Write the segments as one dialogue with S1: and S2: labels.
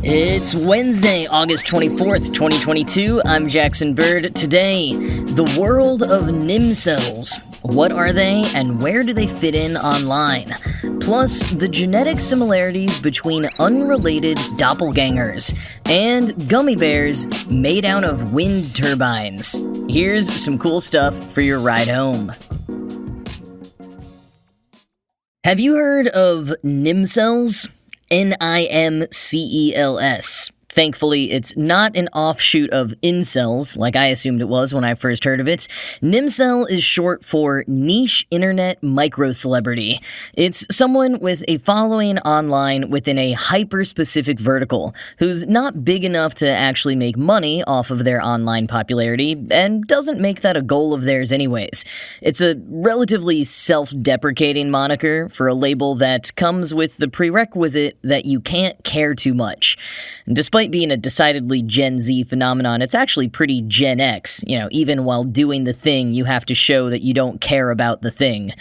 S1: It's Wednesday, August 24th, 2022. I'm Jackson Bird. Today, the world of Nimcels. What are they and where do they fit in online? Plus, the genetic similarities between unrelated doppelgangers and gummy bears made out of wind turbines. Here's some cool stuff for your ride home. Have you heard of Nimcels? Nimcels. Thankfully, it's not an offshoot of incels, like I assumed it was when I first heard of it. Nimcel is short for niche internet micro-celebrity. It's someone with a following online within a hyper-specific vertical, who's not big enough to actually make money off of their online popularity, and doesn't make that a goal of theirs anyways. It's a relatively self-deprecating moniker for a label that comes with the prerequisite that you can't care too much. Despite being a decidedly Gen Z phenomenon, it's actually pretty Gen X. Even while doing the thing, you have to show that you don't care about the thing.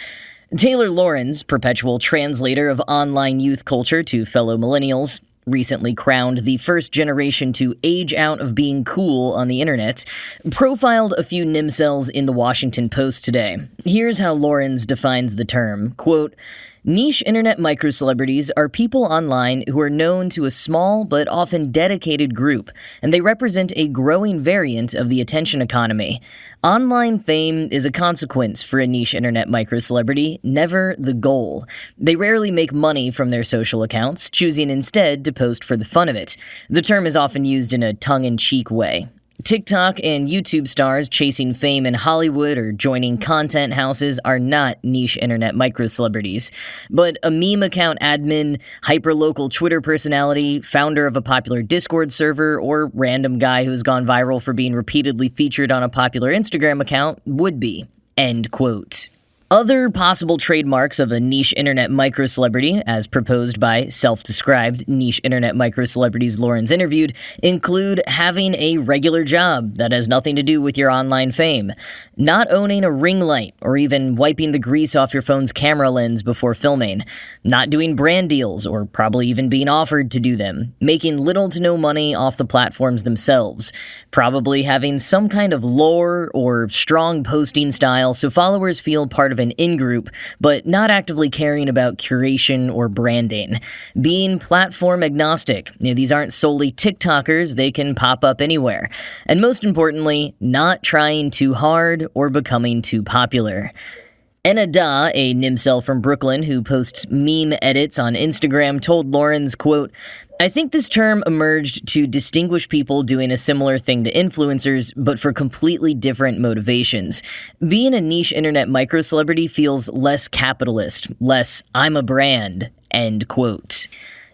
S1: Taylor Lorenz, perpetual translator of online youth culture to fellow millennials, recently crowned the first generation to age out of being cool on the internet, profiled a few Nimcels in the Washington Post today. Here's how Lorenz defines the term, quote, "Niche internet micro-celebrities are people online who are known to a small but often dedicated group, and they represent a growing variant of the attention economy. Online fame is a consequence for a niche internet micro-celebrity, never the goal. They rarely make money from their social accounts, choosing instead to post for the fun of it. The term is often used in a tongue-in-cheek way. TikTok and YouTube stars chasing fame in Hollywood or joining content houses are not niche internet micro-celebrities. But a meme account admin, hyperlocal Twitter personality, founder of a popular Discord server, or random guy who's gone viral for being repeatedly featured on a popular Instagram account would be." End quote. Other possible trademarks of a niche internet micro-celebrity, as proposed by self-described niche internet micro-celebrities Lorenz interviewed, include having a regular job that has nothing to do with your online fame, not owning a ring light or even wiping the grease off your phone's camera lens before filming, not doing brand deals or probably even being offered to do them, making little to no money off the platforms themselves, probably having some kind of lore or strong posting style so followers feel part of an in-group, but not actively caring about curation or branding. Being platform agnostic. These aren't solely TikTokers, they can pop up anywhere. And most importantly, not trying too hard or becoming too popular. Enada, a Nimcel from Brooklyn who posts meme edits on Instagram, told Lorenz, quote, "I think this term emerged to distinguish people doing a similar thing to influencers, but for completely different motivations. Being a niche internet micro-celebrity feels less capitalist, less I'm a brand," end quote.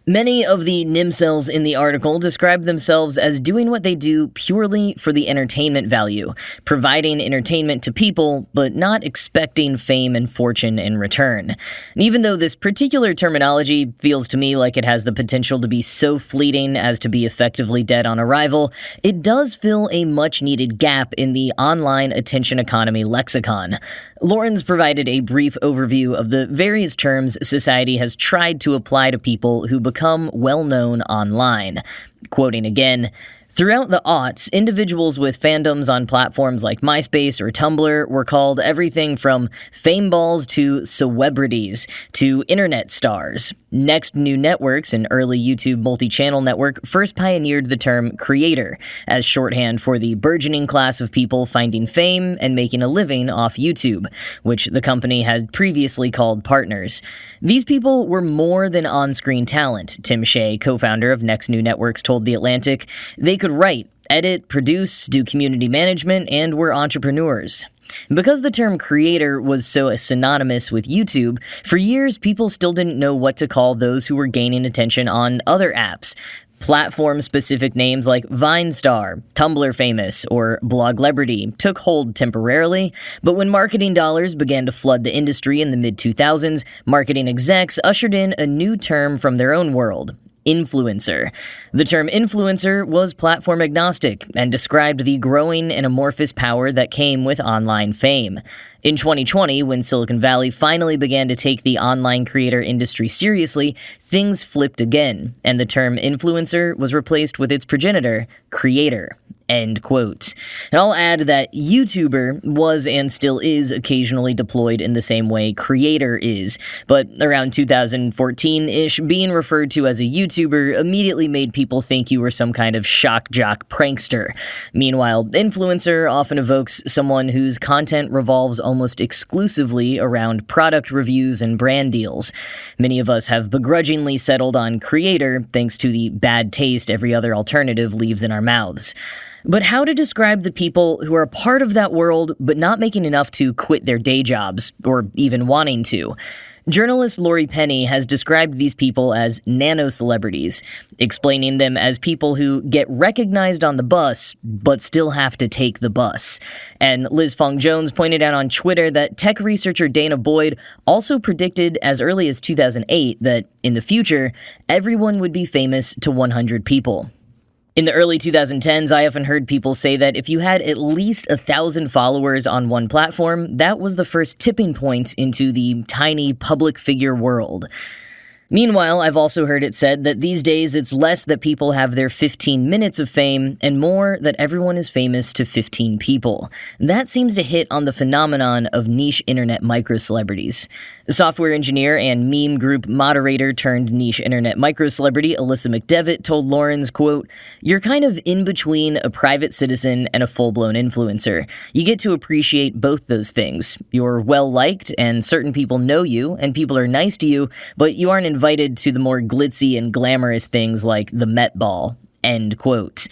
S1: Many of the Nimcels in the article describe themselves as doing what they do purely for the entertainment value, providing entertainment to people, but not expecting fame and fortune in return. And even though this particular terminology feels to me like it has the potential to be so fleeting as to be effectively dead on arrival, it does fill a much-needed gap in the online attention economy lexicon. Lorenz provided a brief overview of the various terms society has tried to apply to people who become well-known online. Quoting again, "Throughout the aughts, individuals with fandoms on platforms like MySpace or Tumblr were called everything from fameballs to celebrities to internet stars. Next New Networks, an early YouTube multi-channel network, first pioneered the term creator as shorthand for the burgeoning class of people finding fame and making a living off YouTube, which the company had previously called partners. These people were more than on-screen talent," Tim Shea, co-founder of Next New Networks, told The Atlantic. "They could write, edit, produce, do community management, and were entrepreneurs." Because the term creator was so synonymous with YouTube, for years people still didn't know what to call those who were gaining attention on other apps. Platform-specific names like VineStar, Tumblr Famous, or Bloglebrity took hold temporarily, but when marketing dollars began to flood the industry in the mid-2000s, marketing execs ushered in a new term from their own world: influencer. The term influencer was platform agnostic and described the growing and amorphous power that came with online fame. In 2020, when Silicon Valley finally began to take the online creator industry seriously, things flipped again, and the term influencer was replaced with its progenitor, creator. End quote. And I'll add that YouTuber was and still is occasionally deployed in the same way creator is, but around 2014-ish, being referred to as a YouTuber immediately made people think you were some kind of shock jock prankster. Meanwhile, influencer often evokes someone whose content revolves almost exclusively around product reviews and brand deals. Many of us have begrudgingly settled on creator thanks to the bad taste every other alternative leaves in our mouths. But how to describe the people who are a part of that world but not making enough to quit their day jobs, or even wanting to? Journalist Lori Penny has described these people as nano-celebrities, explaining them as people who get recognized on the bus, but still have to take the bus. And Liz Fong-Jones pointed out on Twitter that tech researcher Dana Boyd also predicted as early as 2008 that, in the future, everyone would be famous to 100 people. In the early 2010s, I often heard people say that if you had at least 1,000 followers on one platform, that was the first tipping point into the tiny public figure world. Meanwhile, I've also heard it said that these days it's less that people have their 15 minutes of fame and more that everyone is famous to 15 people. That seems to hit on the phenomenon of niche internet micro-celebrities. Software engineer and meme group moderator turned niche internet micro-celebrity Alyssa McDevitt told Lawrence, quote, "You're kind of in between a private citizen and a full-blown influencer. You get to appreciate both those things. You're well-liked and certain people know you and people are nice to you, but you aren't invited to the more glitzy and glamorous things like the Met Ball." End quote.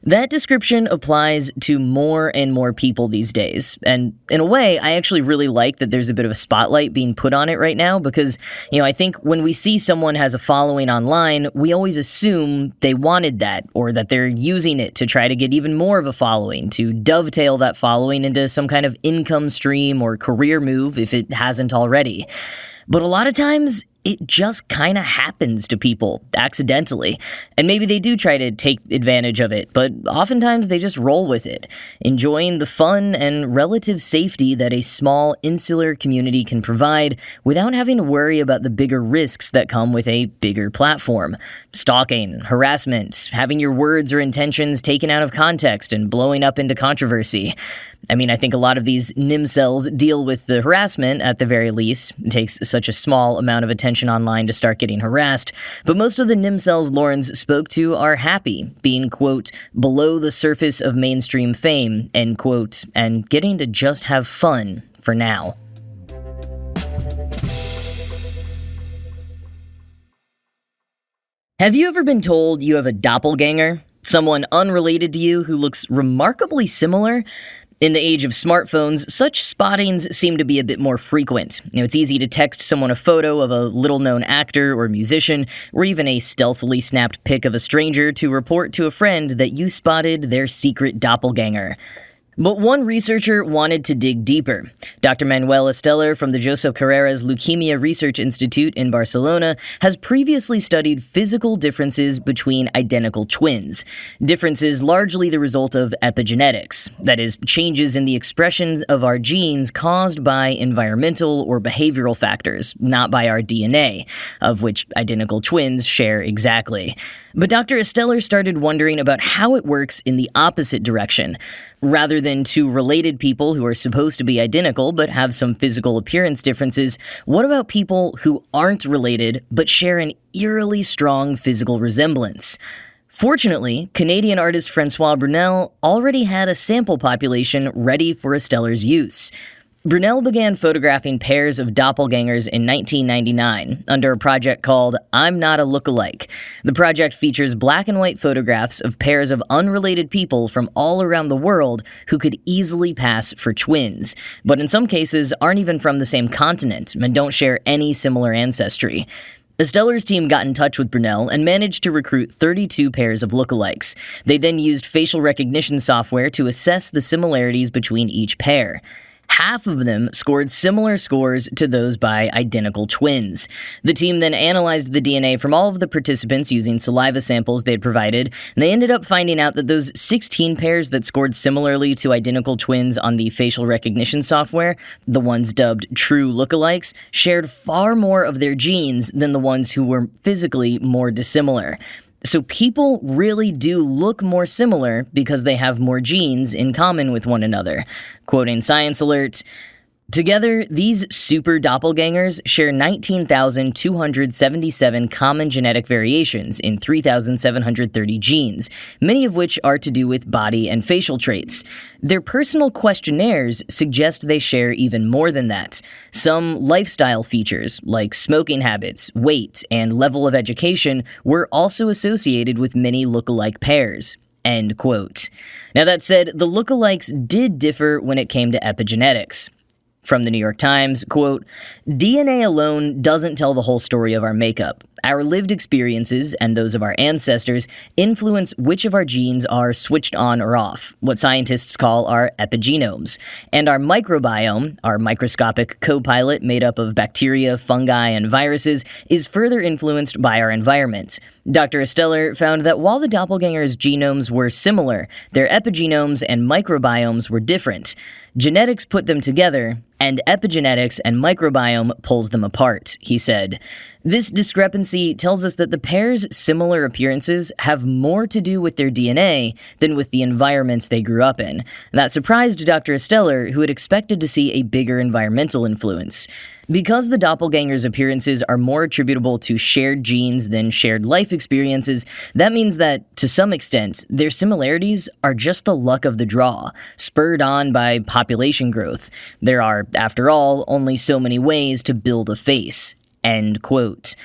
S1: That description applies to more and more people these days, and in a way, I actually really like that there's a bit of a spotlight being put on it right now because, I think when we see someone has a following online, we always assume they wanted that, or that they're using it to try to get even more of a following, to dovetail that following into some kind of income stream or career move if it hasn't already. But a lot of times, it just kind of happens to people accidentally, and maybe they do try to take advantage of it, but oftentimes they just roll with it, enjoying the fun and relative safety that a small, insular community can provide without having to worry about the bigger risks that come with a bigger platform. Stalking, harassment, having your words or intentions taken out of context and blowing up into controversy. I think a lot of these Nimcels deal with the harassment at the very least. It takes such a small amount of attention online to start getting harassed, but most of the Nimcels Lawrence spoke to are happy, being, quote, below the surface of mainstream fame, end quote, and getting to just have fun for now. Have you ever been told you have a doppelganger? Someone unrelated to you who looks remarkably similar? In the age of smartphones, such spottings seem to be a bit more frequent. It's easy to text someone a photo of a little-known actor or musician, or even a stealthily snapped pic of a stranger to report to a friend that you spotted their secret doppelganger. But one researcher wanted to dig deeper. Dr. Manuel Esteller from the Josep Carreras Leukemia Research Institute in Barcelona has previously studied physical differences between identical twins. Differences largely the result of epigenetics, that is, changes in the expression of our genes caused by environmental or behavioral factors, not by our DNA, of which identical twins share exactly. But Dr. Esteller started wondering about how it works in the opposite direction. Rather than two related people who are supposed to be identical but have some physical appearance differences, what about people who aren't related but share an eerily strong physical resemblance? Fortunately, Canadian artist Francois Brunel already had a sample population ready for Esteller's use. Brunel began photographing pairs of doppelgangers in 1999 under a project called I'm Not a Lookalike. The project features black and white photographs of pairs of unrelated people from all around the world who could easily pass for twins, but in some cases aren't even from the same continent and don't share any similar ancestry. Esteller's team got in touch with Brunel and managed to recruit 32 pairs of lookalikes. They then used facial recognition software to assess the similarities between each pair. Half of them scored similar scores to those by identical twins. The team then analyzed the DNA from all of the participants using saliva samples they'd provided, and they ended up finding out that those 16 pairs that scored similarly to identical twins on the facial recognition software, the ones dubbed true lookalikes, shared far more of their genes than the ones who were physically more dissimilar. So people really do look more similar because they have more genes in common with one another. Quoting Science Alert, "Together, these super doppelgangers share 19,277 common genetic variations in 3,730 genes, many of which are to do with body and facial traits. Their personal questionnaires suggest they share even more than that. Some lifestyle features, like smoking habits, weight, and level of education, were also associated with many lookalike pairs." End quote. Now that said, the lookalikes did differ when it came to epigenetics. From the New York Times, quote, "DNA alone doesn't tell the whole story of our makeup. Our lived experiences and those of our ancestors influence which of our genes are switched on or off, what scientists call our epigenomes. And our microbiome, our microscopic co-pilot made up of bacteria, fungi, and viruses, is further influenced by our environment. Dr. Esteller found that while the doppelgangers' genomes were similar, their epigenomes and microbiomes were different. Genetics put them together, and epigenetics and microbiome pulls them apart," he said. "This discrepancy tells us that the pair's similar appearances have more to do with their DNA than with the environments they grew up in. That surprised Dr. Esteller, who had expected to see a bigger environmental influence. Because the doppelgangers' appearances are more attributable to shared genes than shared life experiences, that means that, to some extent, their similarities are just the luck of the draw, spurred on by population growth. There are, after all, only so many ways to build a face." End quote.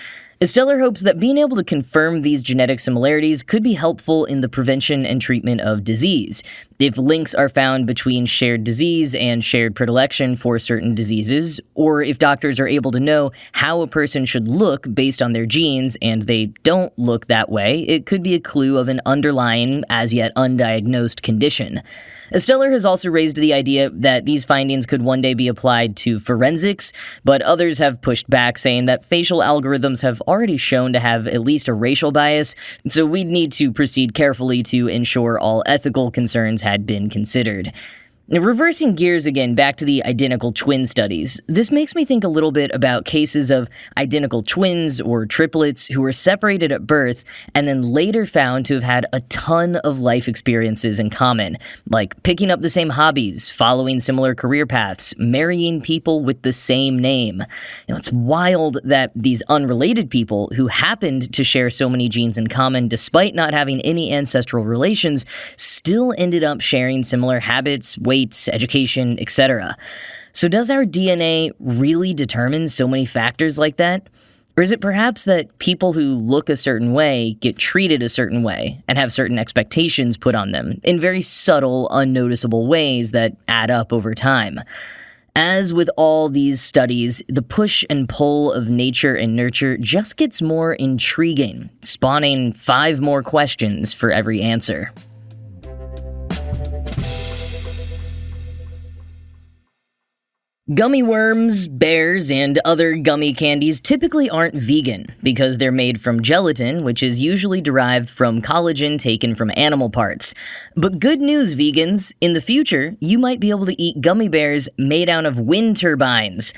S1: Esteller hopes that being able to confirm these genetic similarities could be helpful in the prevention and treatment of disease. If links are found between shared disease and shared predilection for certain diseases, or if doctors are able to know how a person should look based on their genes and they don't look that way, it could be a clue of an underlying, as yet undiagnosed condition. Esteller has also raised the idea that these findings could one day be applied to forensics, but others have pushed back, saying that facial algorithms have already shown to have at least a racial bias, so we'd need to proceed carefully to ensure all ethical concerns had been considered. Now, reversing gears again back to the identical twin studies, this makes me think a little bit about cases of identical twins or triplets who were separated at birth and then later found to have had a ton of life experiences in common, like picking up the same hobbies, following similar career paths, marrying people with the same name. It's wild that these unrelated people who happened to share so many genes in common despite not having any ancestral relations still ended up sharing similar habits, weight, education, etc. So does our DNA really determine so many factors like that? Or is it perhaps that people who look a certain way get treated a certain way and have certain expectations put on them in very subtle, unnoticeable ways that add up over time? As with all these studies, the push and pull of nature and nurture just gets more intriguing, spawning 5 more questions for every answer. Gummy worms, bears, and other gummy candies typically aren't vegan because they're made from gelatin, which is usually derived from collagen taken from animal parts. But good news, vegans, in the future, you might be able to eat gummy bears made out of wind turbines.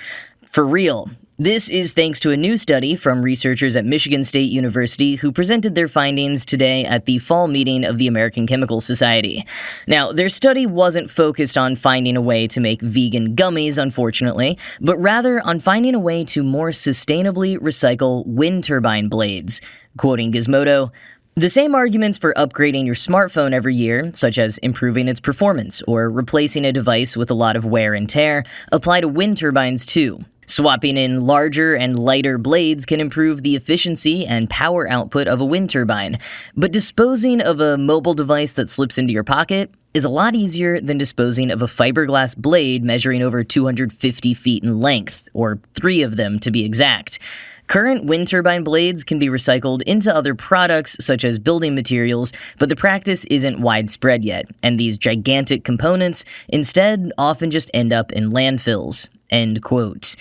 S1: For real. This is thanks to a new study from researchers at Michigan State University who presented their findings today at the fall meeting of the American Chemical Society. Now, their study wasn't focused on finding a way to make vegan gummies, unfortunately, but rather on finding a way to more sustainably recycle wind turbine blades. Quoting Gizmodo, "The same arguments for upgrading your smartphone every year, such as improving its performance or replacing a device with a lot of wear and tear, apply to wind turbines too. Swapping in larger and lighter blades can improve the efficiency and power output of a wind turbine, but disposing of a mobile device that slips into your pocket is a lot easier than disposing of a fiberglass blade measuring over 250 feet in length, or 3 of them to be exact. Current wind turbine blades can be recycled into other products such as building materials, but the practice isn't widespread yet, and these gigantic components instead often just end up in landfills. End quote.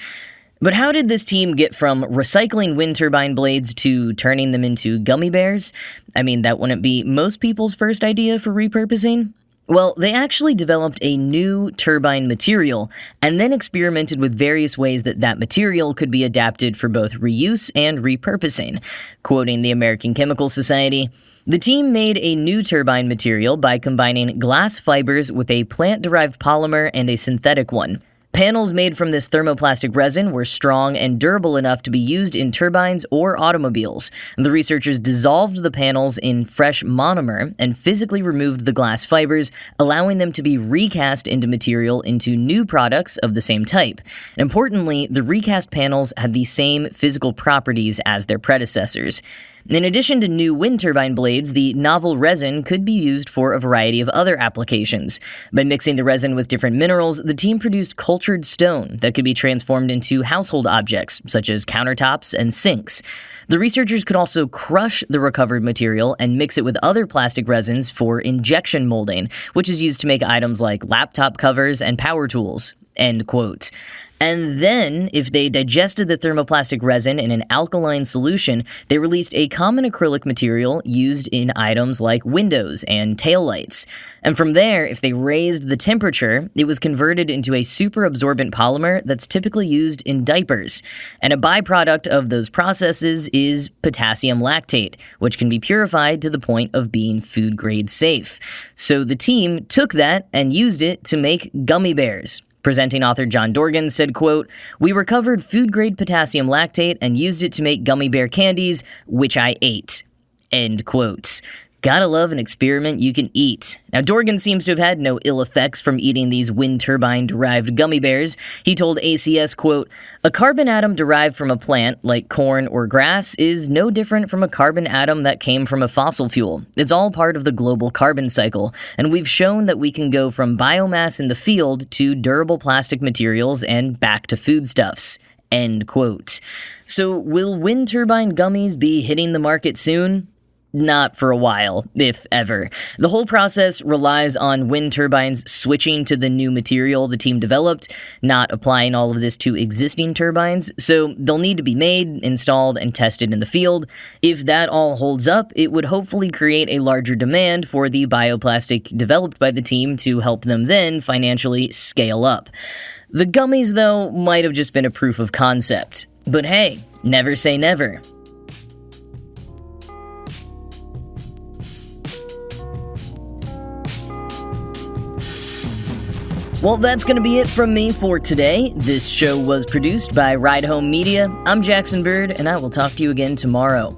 S1: But how did this team get from recycling wind turbine blades to turning them into gummy bears? I mean, that wouldn't be most people's first idea for repurposing. Well, they actually developed a new turbine material and then experimented with various ways that material could be adapted for both reuse and repurposing. Quoting the American Chemical Society, "The team made a new turbine material by combining glass fibers with a plant-derived polymer and a synthetic one. Panels made from this thermoplastic resin were strong and durable enough to be used in turbines or automobiles. The researchers dissolved the panels in fresh monomer and physically removed the glass fibers, allowing them to be recast into material into new products of the same type. Importantly, the recast panels had the same physical properties as their predecessors. In addition to new wind turbine blades, the novel resin could be used for a variety of other applications. By mixing the resin with different minerals, the team produced cultured stone that could be transformed into household objects, such as countertops and sinks. The researchers could also crush the recovered material and mix it with other plastic resins for injection molding, which is used to make items like laptop covers and power tools." End quote. And then, if they digested the thermoplastic resin in an alkaline solution, they released a common acrylic material used in items like windows and taillights. And from there, if they raised the temperature, it was converted into a super-absorbent polymer that's typically used in diapers. And a byproduct of those processes is potassium lactate, which can be purified to the point of being food-grade safe. So the team took that and used it to make gummy bears. Presenting author John Dorgan said, quote, "We recovered food-grade potassium lactate and used it to make gummy bear candies, which I ate." End quote. Gotta love an experiment you can eat. Now, Dorgan seems to have had no ill effects from eating these wind turbine-derived gummy bears. He told ACS, quote, "A carbon atom derived from a plant, like corn or grass, is no different from a carbon atom that came from a fossil fuel. It's all part of the global carbon cycle, and we've shown that we can go from biomass in the field to durable plastic materials and back to foodstuffs." End quote. So, will wind turbine gummies be hitting the market soon? Not for a while, if ever. The whole process relies on wind turbines switching to the new material the team developed, not applying all of this to existing turbines, so they'll need to be made, installed, and tested in the field. If that all holds up, it would hopefully create a larger demand for the bioplastic developed by the team to help them then financially scale up. The gummies, though, might have just been a proof of concept. But hey, never say never. Well, that's going to be it from me for today. This show was produced by Ride Home Media. I'm Jackson Bird, and I will talk to you again tomorrow.